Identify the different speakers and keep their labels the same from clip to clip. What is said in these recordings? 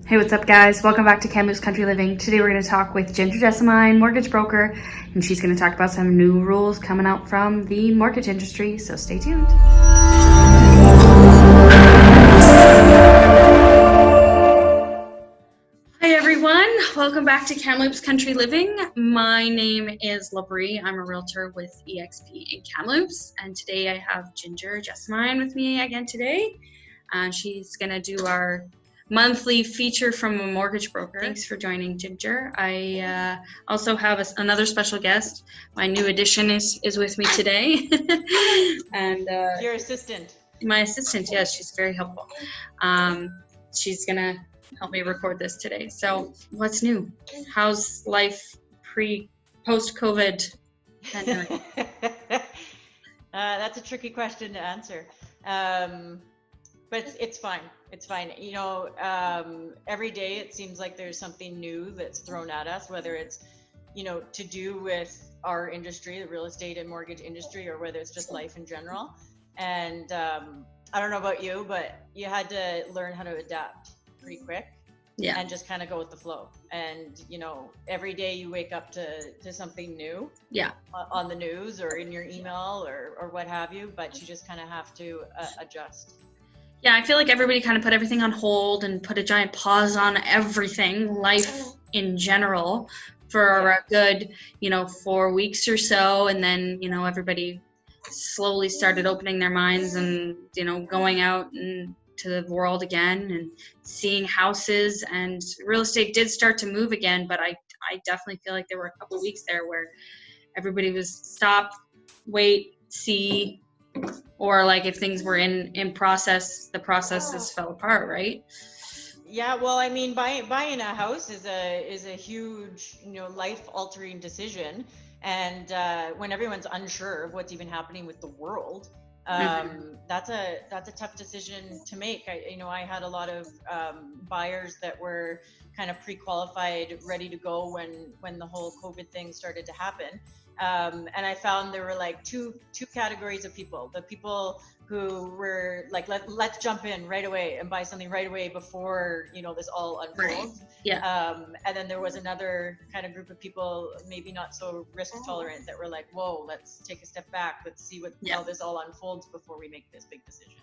Speaker 1: Hey, what's up guys? Welcome back to Kamloops Country Living. Today we're going to talk with Ginger Jessamine, mortgage broker, and she's going to talk about some new rules coming out from the mortgage industry, so stay tuned. Hi everyone, welcome back to Kamloops Country Living. My name is Labrie. I'm a realtor with EXP in Kamloops, and today I have Ginger Jessamine with me again today. She's going to do our monthly feature from a mortgage broker. Thanks for joining, Ginger. I also have another special guest. My new addition is with me today. And
Speaker 2: your assistant.
Speaker 1: My assistant, yes, she's very helpful. She's gonna help me record this today. So what's new? How's life post-COVID pandemic?
Speaker 2: That's a tricky question to answer. But it's fine. It's fine. You know, every day it seems like there's something new that's thrown at us, whether it's, you know, to do with our industry, the real estate and mortgage industry, or whether it's just life in general. And I don't know about you, but you had to learn how to adapt pretty quick.
Speaker 1: Yeah.
Speaker 2: And just kind of go with the flow. And, you know, every day you wake up to something new.
Speaker 1: Yeah.
Speaker 2: On the news or in your email or what have you, but you just kind of have to adjust.
Speaker 1: Yeah, I feel like everybody kind of put everything on hold and put a giant pause on everything, life in general, for a good, 4 weeks or so. And then, everybody slowly started opening their minds and, going out and to the world again and seeing houses, and real estate did start to move again. But I definitely feel like there were a couple of weeks there where everybody was stop, wait, see, or like if things were in process, the processes fell apart, right?
Speaker 2: Yeah, well, I mean, buying a house is a huge, life-altering decision, and when everyone's unsure of what's even happening with the world, that's a tough decision to make. I had a lot of buyers that were kind of pre-qualified, ready to go when the whole COVID thing started to happen. And I found there were like two categories of people. The people who were like, let's jump in right away and buy something right away before, this all unfolds.
Speaker 1: Right. Yeah.
Speaker 2: And then there was another kind of group of people, maybe not so risk tolerant, that were like, whoa, let's take a step back. Let's see how this all unfolds before we make this big decision.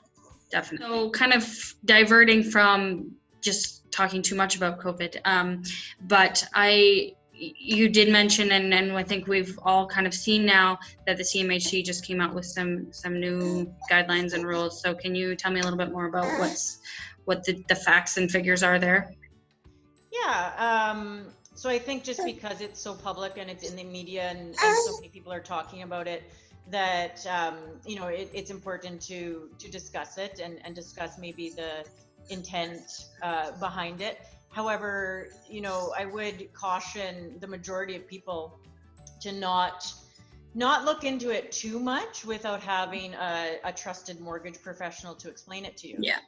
Speaker 1: Definitely. So kind of diverting from just talking too much about COVID. But you did mention, and I think we've all kind of seen now that the CMHC just came out with some new guidelines and rules. So can you tell me a little bit more about what the facts and figures are there?
Speaker 2: Yeah. So I think just because it's so public and it's in the media and so many people are talking about it, that it's important to discuss it and discuss maybe the intent behind it. However, I would caution the majority of people to not look into it too much without having a trusted mortgage professional to explain it to you. Yeah.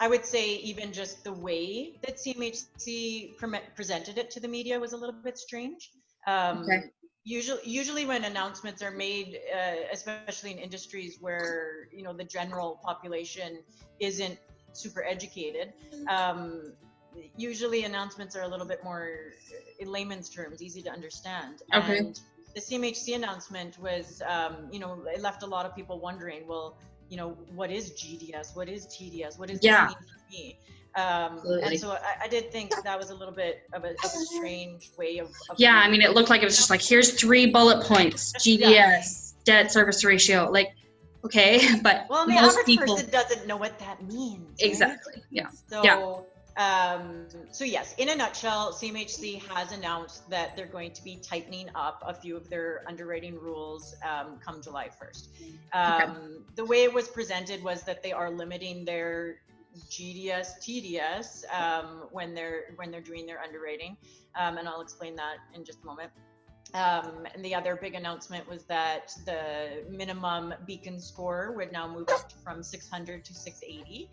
Speaker 2: I would say even just the way that CMHC presented it to the media was a little bit strange. Okay. Usually when announcements are made, especially in industries where, the general population isn't super educated, usually announcements are a little bit more, in layman's terms, easy to understand. Okay. And the CMHC announcement was, it left a lot of people wondering, well, what is GDS? What is TDS? What does this mean for me? And so I did think that was a little bit of a strange way of
Speaker 1: I mean, it looked like it was just like, here's 3 bullet points, GDS, debt service ratio, like, okay, but
Speaker 2: well, the average person doesn't know what that means.
Speaker 1: Exactly. Right? Yeah.
Speaker 2: So, so yes, in a nutshell, CMHC has announced that they're going to be tightening up a few of their underwriting rules come July 1st. The way it was presented was that they are limiting their GDS, TDS when they're doing their underwriting, and I'll explain that in just a moment. And the other big announcement was that the minimum beacon score would now move up from 600 to 680.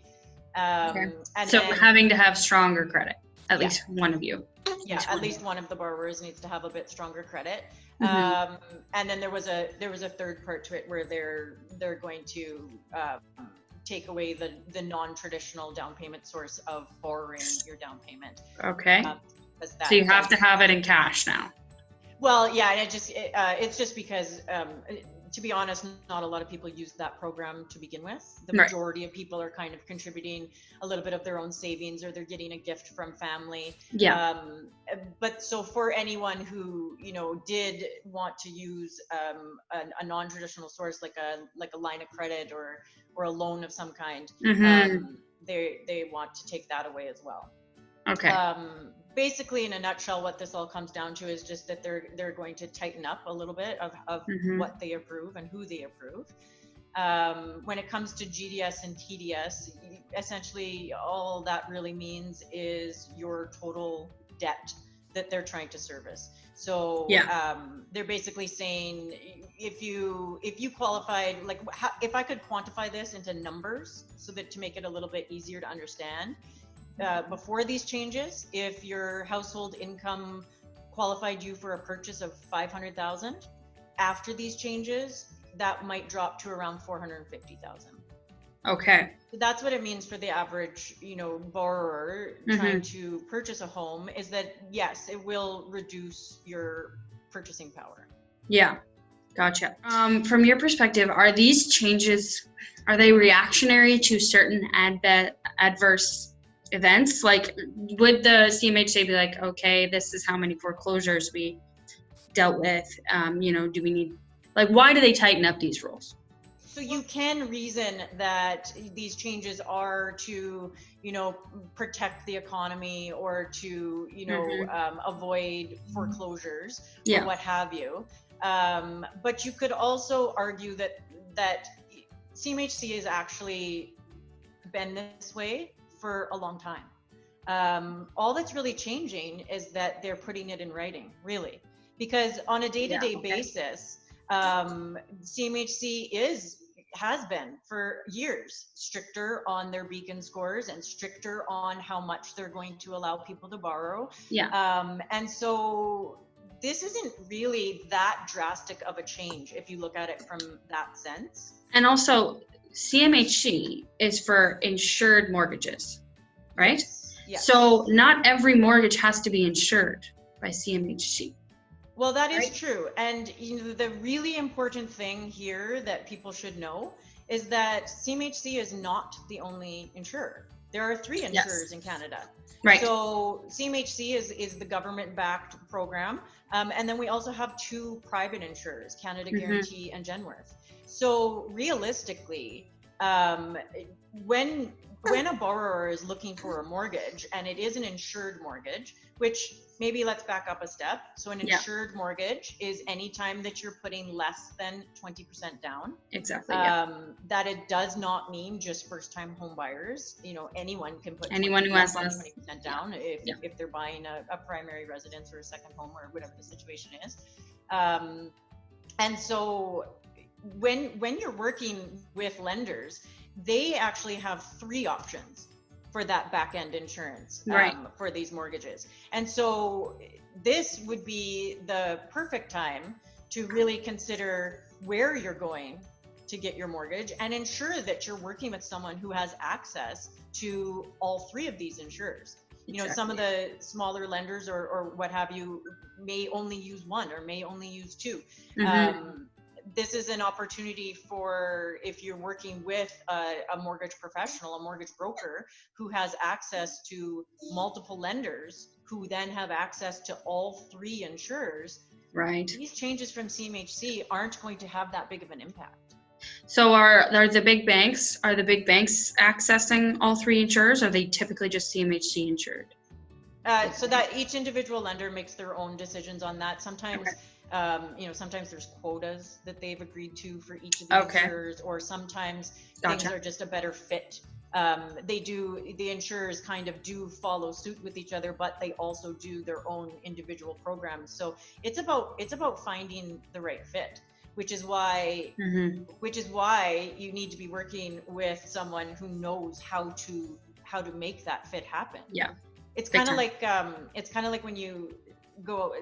Speaker 2: And
Speaker 1: so having to have stronger credit, at least one of you.
Speaker 2: Yeah, at least one of the borrowers needs to have a bit stronger credit. And then there was a third part to it where they're going to take away the non-traditional down payment source of borrowing your down payment.
Speaker 1: Okay. So you have to have it in cash now.
Speaker 2: Well, yeah, it's just because, to be honest, not a lot of people use that program to begin with. The majority of people are kind of contributing a little bit of their own savings, or they're getting a gift from family.
Speaker 1: Yeah.
Speaker 2: But so for anyone who, did want to use a non-traditional source, like a line of credit or a loan of some kind, they want to take that away as well.
Speaker 1: Okay.
Speaker 2: Basically, in a nutshell, what this all comes down to is just that they're going to tighten up a little bit of what they approve and who they approve. When it comes to GDS and TDS, essentially all that really means is your total debt that they're trying to service. So they're basically saying if you qualified, like if I could quantify this into numbers so that to make it a little bit easier to understand. Before these changes, if your household income qualified you for a purchase of $500,000, after these changes, that might drop to around $450,000.
Speaker 1: Okay.
Speaker 2: So that's what it means for the average, borrower trying to purchase a home, is that yes, it will reduce your purchasing power.
Speaker 1: Yeah, gotcha. From your perspective, are these changes, are they reactionary to certain adverse events? Like, would the CMHC be like, okay, this is how many foreclosures we dealt with? Do we need, like, why do they tighten up these rules?
Speaker 2: So you can reason that these changes are to, protect the economy, or to, avoid foreclosures or what have you. But you could also argue that CMHC has actually been this way for a long time. All that's really changing is that they're putting it in writing, really, because on a day-to-day basis, CMHC has been for years stricter on their beacon scores and stricter on how much they're going to allow people to borrow. And so this isn't really that drastic of a change if you look at it from that sense.
Speaker 1: And also, CMHC is for insured mortgages, right?
Speaker 2: Yes.
Speaker 1: So not every mortgage has to be insured by CMHC.
Speaker 2: Well, that is true. And the really important thing here that people should know is that CMHC is not the only insurer. There are 3 insurers in Canada. Right. So CMHC is the government-backed program. And then we also have 2 private insurers, Canada Guarantee and Genworth. So realistically, when a borrower is looking for a mortgage, and it is an insured mortgage, which maybe let's back up a step. So an insured mortgage is any time that you're putting less than 20% down.
Speaker 1: Exactly.
Speaker 2: That it does not mean just first-time home buyers. Anyone can put
Speaker 1: anyone who has less
Speaker 2: 20% down if they're buying a primary residence or a second home or whatever the situation is. And so when you're working with lenders, they actually have 3 options for that back-end insurance for these mortgages. And so this would be the perfect time to really consider where you're going to get your mortgage and ensure that you're working with someone who has access to all 3 of these insurers. Some of the smaller lenders or what have you may only use 1 or may only use 2. This is an opportunity for, if you're working with a mortgage professional, a mortgage broker who has access to multiple lenders who then have access to all 3 insurers.
Speaker 1: Right.
Speaker 2: These changes from CMHC aren't going to have that big of an impact.
Speaker 1: So are the big banks accessing all 3 insurers, or are they typically just CMHC insured?
Speaker 2: So that each individual lender makes their own decisions on that. Sometimes sometimes there's quotas that they've agreed to for each of the insurers, or sometimes things are just a better fit. The insurers kind of do follow suit with each other, but they also do their own individual programs. So it's about finding the right fit, which is why you need to be working with someone who knows how to make that fit happen.
Speaker 1: Yeah.
Speaker 2: It's kind of like when you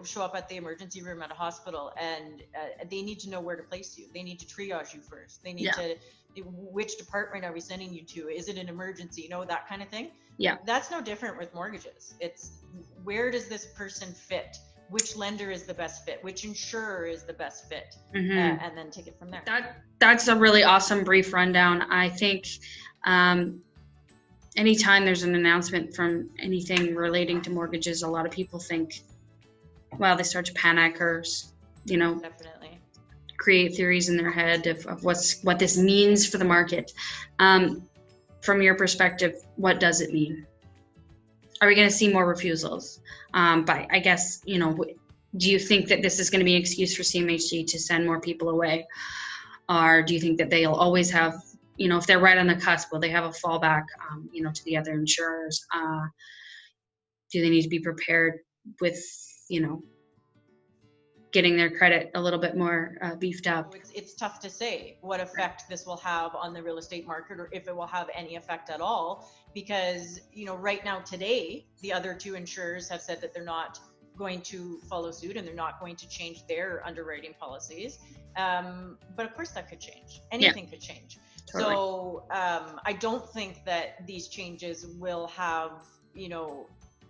Speaker 2: show up at the emergency room at a hospital, and they need to know where to place you. They need to triage you first. They need to, which department are we sending you to? Is it an emergency? You know, that kind of thing.
Speaker 1: Yeah.
Speaker 2: That's no different with mortgages. It's where does this person fit? Which lender is the best fit? Which insurer is the best fit? And then take it from there.
Speaker 1: That's a really awesome brief rundown. I think anytime there's an announcement from anything relating to mortgages, a lot of people think, well, they start to panic or, you know,
Speaker 2: definitely
Speaker 1: create theories in their head of what this means for the market. From your perspective, what does it mean? Are we going to see more refusals? But I guess, you know, do you think that this is going to be an excuse for CMHC to send more people away? Or do you think that they'll always have, you know, if they're right on the cusp, will they have a fallback, you know, to the other insurers? Do they need to be prepared with, you know, getting their credit a little bit more beefed up?
Speaker 2: It's tough to say what effect this will have on the real estate market, or if it will have any effect at all, because, you know, right now today, the other two insurers have said that they're not going to follow suit and they're not going to change their underwriting policies. But of course that could change. Anything could change. Totally. So I don't think that these changes will have, you know,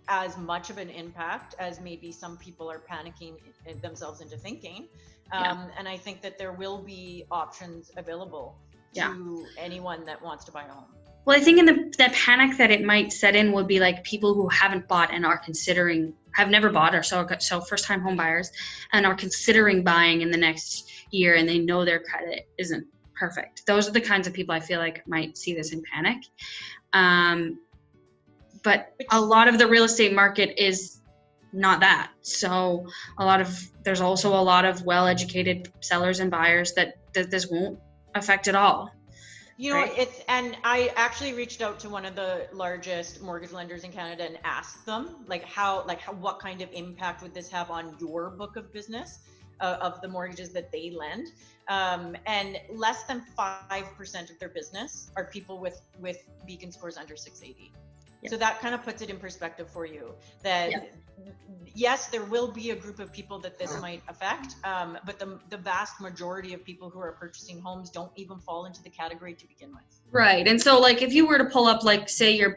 Speaker 2: as much of an impact as maybe some people are panicking themselves into thinking. And I think that there will be options available to anyone that wants to buy a home.
Speaker 1: Well, I think in the panic that it might set in would be like people who haven't bought and are considering, have never bought, or so first-time home buyers, and are considering buying in the next year, and they know their credit isn't perfect. Those are the kinds of people I feel like might see this in panic. But a lot of the real estate market is not that. So there's also a lot of well-educated sellers and buyers that this won't affect at all.
Speaker 2: You know, and I actually reached out to one of the largest mortgage lenders in Canada and asked them, what kind of impact would this have on your book of business, of the mortgages that they lend? And less than 5% of their business are people with Beacon scores under 680. So that kind of puts it in perspective for you that yes, there will be a group of people that this might affect, but the vast majority of people who are purchasing homes don't even fall into the category to begin with.
Speaker 1: Right. And so like if you were to pull up, like say your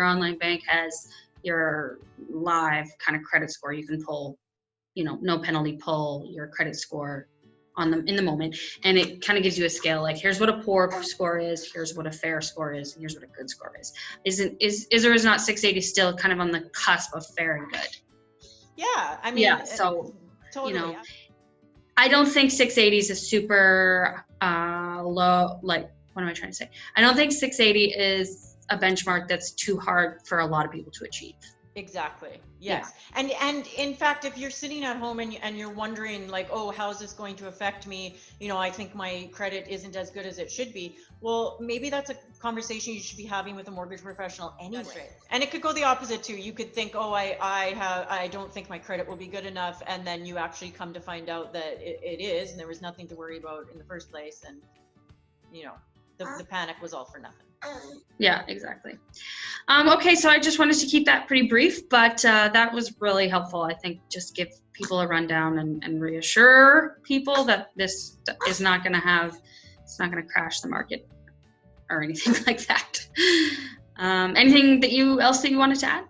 Speaker 1: online bank has your live kind of credit score, you can pull, you know, no penalty pull your credit score on them in the moment, and it kind of gives you a scale, like here's what a poor score is, here's what a fair score is, and here's what a good score is. Is or is not 680 still kind of on the cusp of fair and good?
Speaker 2: Yeah, I mean,
Speaker 1: so
Speaker 2: totally,
Speaker 1: you know, I don't think 680 is a super low, like, what am I trying to say? I don't think 680 is a benchmark that's too hard for a lot of people to achieve.
Speaker 2: Exactly. Yes. Yeah. And in fact, if you're sitting at home and you're wondering like, oh, how is this going to affect me? You know, I think my credit isn't as good as it should be. Well, maybe that's a conversation you should be having with a mortgage professional anyway. Right. And it could go the opposite too. You could think, oh, I don't think my credit will be good enough. And then you actually come to find out that it is, and there was nothing to worry about in the first place. And, you know, the panic was all for nothing.
Speaker 1: Yeah, exactly. Okay, so I just wanted to keep that pretty brief, but that was really helpful. I think just give people a rundown and reassure people that this is not going to crash the market or anything like that. Anything else that you wanted to add?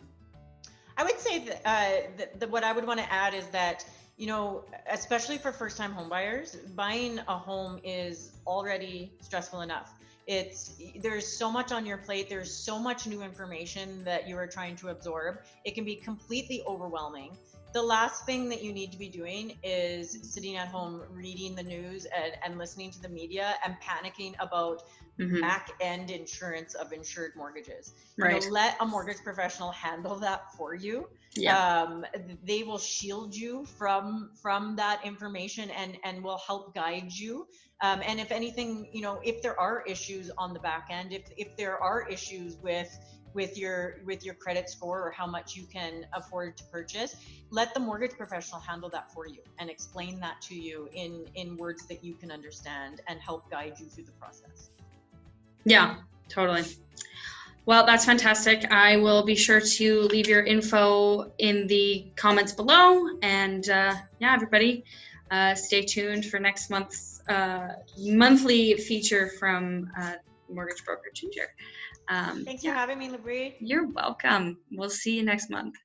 Speaker 2: I would say that what I would want to add is that, you know, especially for first-time home buyers, buying a home is already stressful enough. There's so much on your plate. There's so much new information that you are trying to absorb. It can be completely overwhelming. The last thing that you need to be doing is sitting at home reading the news and listening to the media and panicking about back-end insurance of insured mortgages.
Speaker 1: Right.
Speaker 2: You know, let a mortgage professional handle that for you.
Speaker 1: Yeah.
Speaker 2: They will shield you from that information and will help guide you. And if anything, you know, if there are issues on the back end, if there are issues with your credit score or how much you can afford to purchase, let the mortgage professional handle that for you and explain that to you in words that you can understand and help guide you through the process.
Speaker 1: Yeah, totally. Well, that's fantastic. I will be sure to leave your info in the comments below. And yeah, everybody, stay tuned for next month's monthly feature from mortgage broker Ginger.
Speaker 2: Thanks for having me, Labrie.
Speaker 1: You're welcome. We'll see you next month.